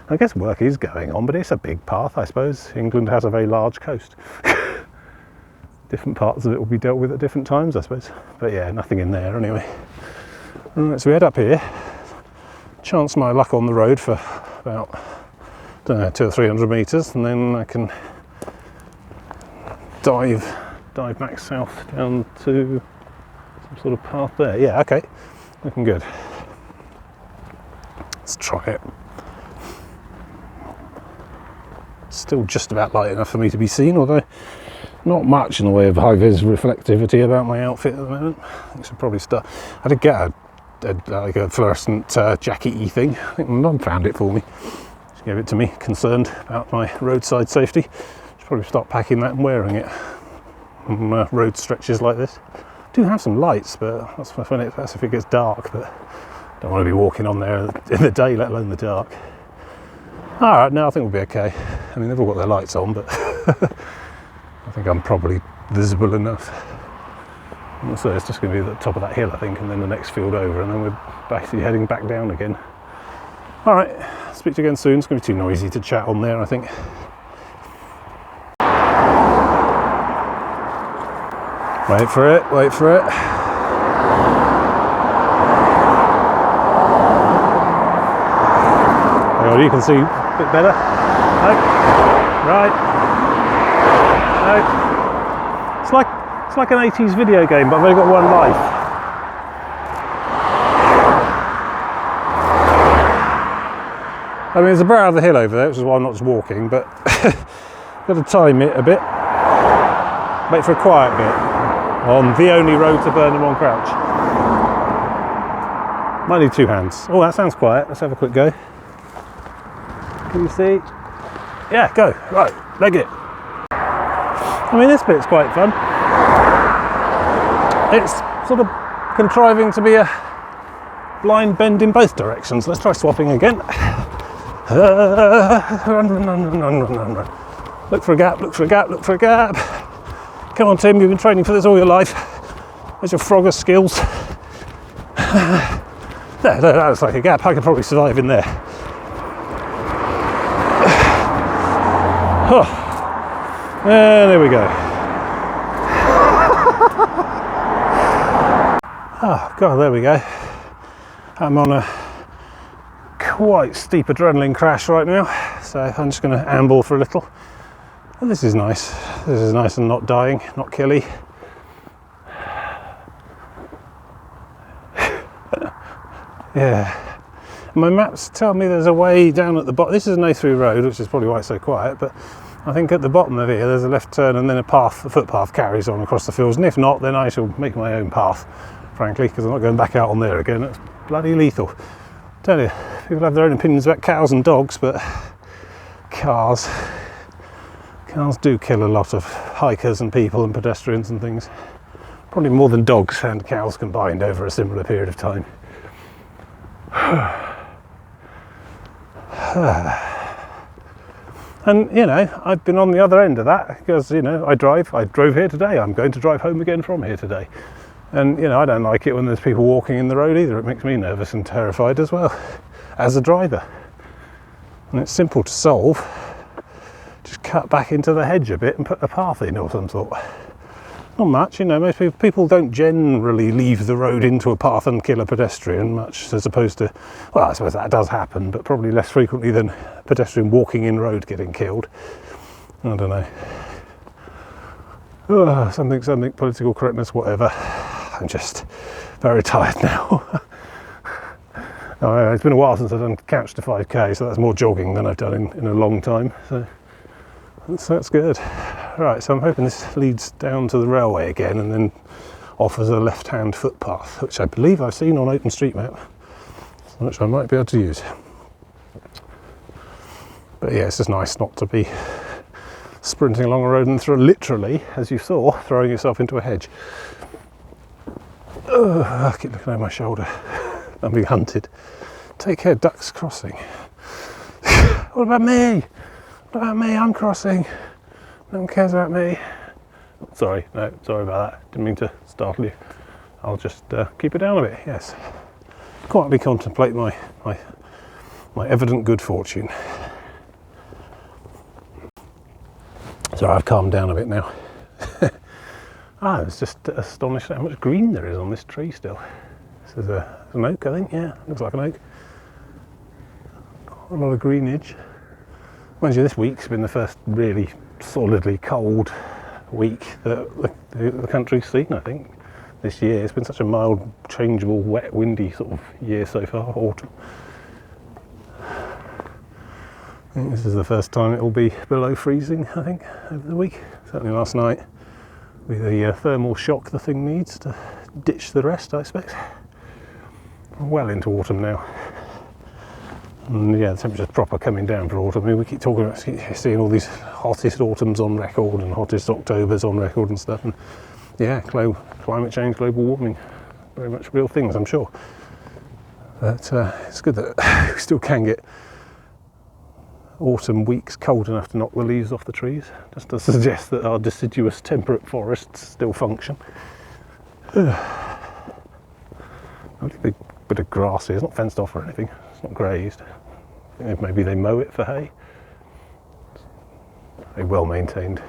I guess work is going on, but it's a big path, I suppose. England has a very large coast. Different parts of it will be dealt with at different times, I suppose. But yeah, nothing in there anyway. Right, so we head up here. Chance my luck on the road for about, I don't know, 200 or 300 metres, and then I can dive back south down to some sort of path there. Yeah, okay, looking good. Let's try it. Still just about light enough for me to be seen, although not much in the way of high-vis reflectivity about my outfit at the moment. I should probably start. I did get like a fluorescent jacket-y thing. I think my mum found it for me. She gave it to me, concerned about my roadside safety. Should probably start packing that and wearing it on road stretches like this. I do have some lights, but that's if it gets dark. But don't want to be walking on there in the day, let alone the dark. All right, now I think we'll be okay. I mean, they've all got their lights on, but I think I'm probably visible enough. So it's just going to be at the top of that hill, I think, and then the next field over, and then we're basically heading back down again. All right, speak to you again soon. It's going to be too noisy to chat on there, I think. Wait for it, wait for it. Hang on, you can see a bit better. No. Right. No. It's like an 80s video game, but I've only got one life. I mean, there's a brow of the hill over there, which is why I'm not just walking, but got to time it a bit. Wait for a quiet bit on the only road to Burnham on Crouch. Might need two hands. Oh, that sounds quiet. Let's have a quick go. Can you see? Yeah, go. Right, leg it. I mean, this bit's quite fun. It's sort of contriving to be a blind bend in both directions. Let's try swapping again. Run, run, run, run, run, run, run. Look for a gap, look for a gap, look for a gap. Come on, Tim, you've been training for this all your life. There's your Frogger skills. There, that looks like a gap. I could probably survive in there. Oh. There we go. Oh, God, there we go. I'm on a quite steep adrenaline crash right now, so I'm just going to amble for a little. Oh, this is nice. This is nice and not dying, not killy. Yeah. My maps tell me there's a way down at the bottom. This is an A3 road, which is probably why it's so quiet, but I think at the bottom of here there's a left turn and then a footpath carries on across the fields, and if not, then I shall make my own path, frankly, because I'm not going back out on there again. It's bloody lethal. I tell you, people have their own opinions about cows and dogs, but cars do kill a lot of hikers and people and pedestrians and things. Probably more than dogs and cows combined over a similar period of time. And you know, I've been on the other end of that because, you know, I drove here today. I'm going to drive home again from here today. And you know, I don't like it when there's people walking in the road either. It makes me nervous and terrified as well, as a driver. And it's simple to solve. Just cut back into the hedge a bit and put a path in or some sort. Not much, you know, most people don't generally leave the road into a path and kill a pedestrian much, as opposed to, well, I suppose that does happen, but probably less frequently than a pedestrian walking in road getting killed. I don't know. Oh, something, political correctness, whatever. I'm just very tired now. It's been a while since I've done couch to 5k, so that's more jogging than I've done in a long time. So that's good. Right, so I'm hoping this leads down to the railway again and then offers a left-hand footpath, which I believe I've seen on OpenStreetMap, which I might be able to use. But yeah, it's just nice not to be sprinting along a road and literally, as you saw, throwing yourself into a hedge. I keep looking over my shoulder. I'm being hunted. Take care, ducks crossing. What about me? What about me? I'm crossing. No one cares about me. Sorry about that. Didn't mean to startle you. I'll just keep it down a bit, yes. Quietly contemplate my evident good fortune. So I've calmed down a bit now. I was just astonished at how much green there is on this tree still. This is an oak, I think, yeah, looks like an oak. Quite a lot of greenage. Mind you, this week's been the first really solidly cold week that the country's seen, I think, this year. It's been such a mild, changeable, wet, windy sort of year so far, autumn. I think this is the first time it will be below freezing, I think, over the week. Certainly last night, with the thermal shock the thing needs to ditch the rest, I expect. We're well into autumn now. And yeah, the temperature's proper coming down for autumn. I mean, we keep talking about seeing all these hottest autumns on record and hottest Octobers on record and stuff. And yeah, climate change, global warming, very much real things, I'm sure. But it's good that we still can get autumn weeks cold enough to knock the leaves off the trees, just to suggest that our deciduous temperate forests still function. A big bit of grass here. It's not fenced off or anything. It's not grazed. I think maybe they mow it for hay. Very well maintained.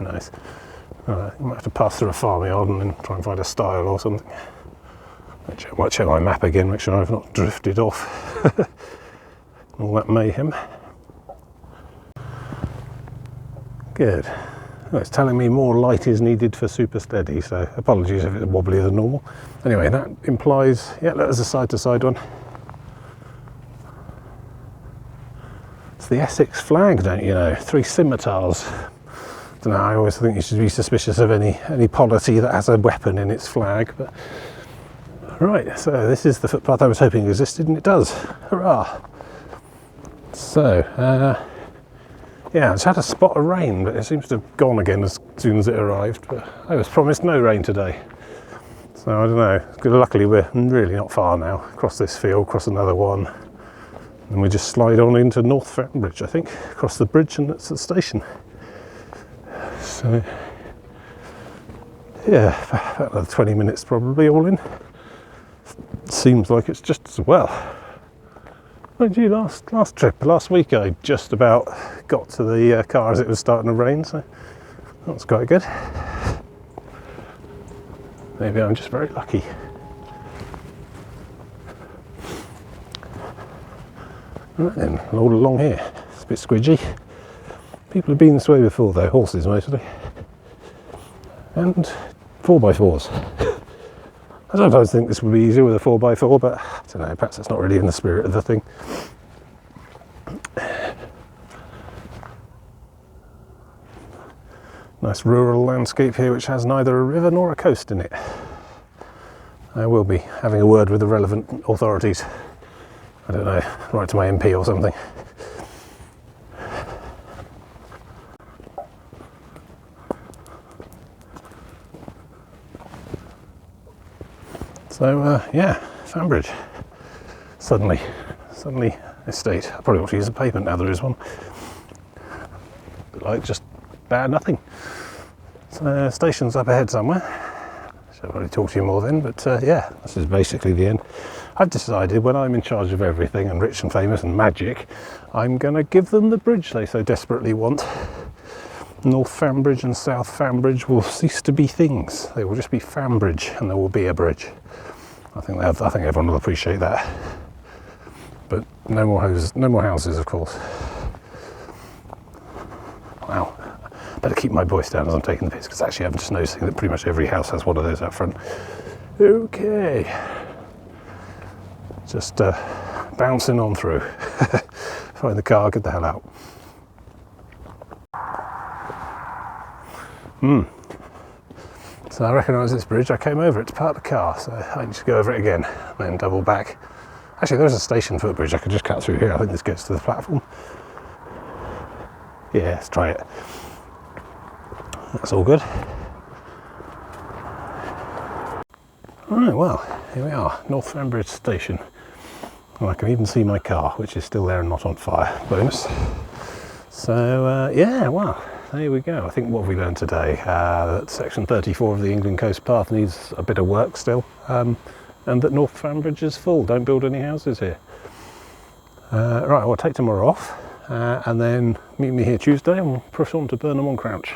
Nice. You might have to pass through a farmyard and then try and find a stile or something. I might check my map again, make sure I've not drifted off. All that mayhem. Good. Well, it's telling me more light is needed for super steady, so apologies if it's wobblier than normal. Anyway, that implies, yeah, there's a side-to-side one. It's the Essex flag, don't you know? 3 scimitars. Don't know, I always think you should be suspicious of any polity that has a weapon in its flag, but right, so this is the footpath I was hoping existed, and it does. Hurrah! So, yeah, it's had a spot of rain, but it seems to have gone again as soon as it arrived. But I was promised no rain today. So I don't know. Luckily, we're really not far now. Across this field, across another one. And we just slide on into North Fambridge, I think. Across the bridge, and that's the station. So, yeah, about another 20 minutes probably all in. Seems like it's just as well. Mind you, last week I just about got to the car as it was starting to rain, so that was quite good. Maybe I'm just very lucky. Right then, all along here. It's a bit squidgy. People have been this way before though, horses mostly. And 4x4s. I sometimes think this would be easier with a 4x4, but I don't know, perhaps that's not really in the spirit of the thing. Nice rural landscape here which has neither a river nor a coast in it. I will be having a word with the relevant authorities. I don't know, write to my MP or something. So yeah, Fambridge. Suddenly estate. I probably ought to use a pavement now there is one. But like just bad nothing. So station's up ahead somewhere. Should probably talk to you more then, but yeah, this is basically the end. I've decided when I'm in charge of everything and rich and famous and magic, I'm going to give them the bridge they so desperately want. North Fambridge and South Fambridge will cease to be things. They will just be Fambridge, and there will be a bridge. I think everyone will appreciate that. But no more houses, of course. Wow. Better keep my voice down as I'm taking the piss, because actually I'm just noticing that pretty much every house has one of those out front. Okay. Just bouncing on through. Find the car, get the hell out. So I recognise this bridge. I came over it to park the car, so I need to go over it again, then double back. Actually, there's a station footbridge. I could just cut through here. I think this gets to the platform. Yeah, let's try it. That's all good. Alright, well, here we are, North Fambridge station. And I can even see my car, which is still there and not on fire. Bonus. So, yeah, well, there we go. I think what have we learned today? That section 34 of the England Coast Path needs a bit of work still, and that North Fambridge is full. Don't build any houses here. Right, I'll take tomorrow off, and then meet me here Tuesday, and we'll push on to Burnham on Crouch,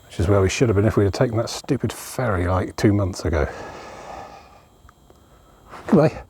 which is where we should have been if we had taken that stupid ferry like 2 months ago. Goodbye.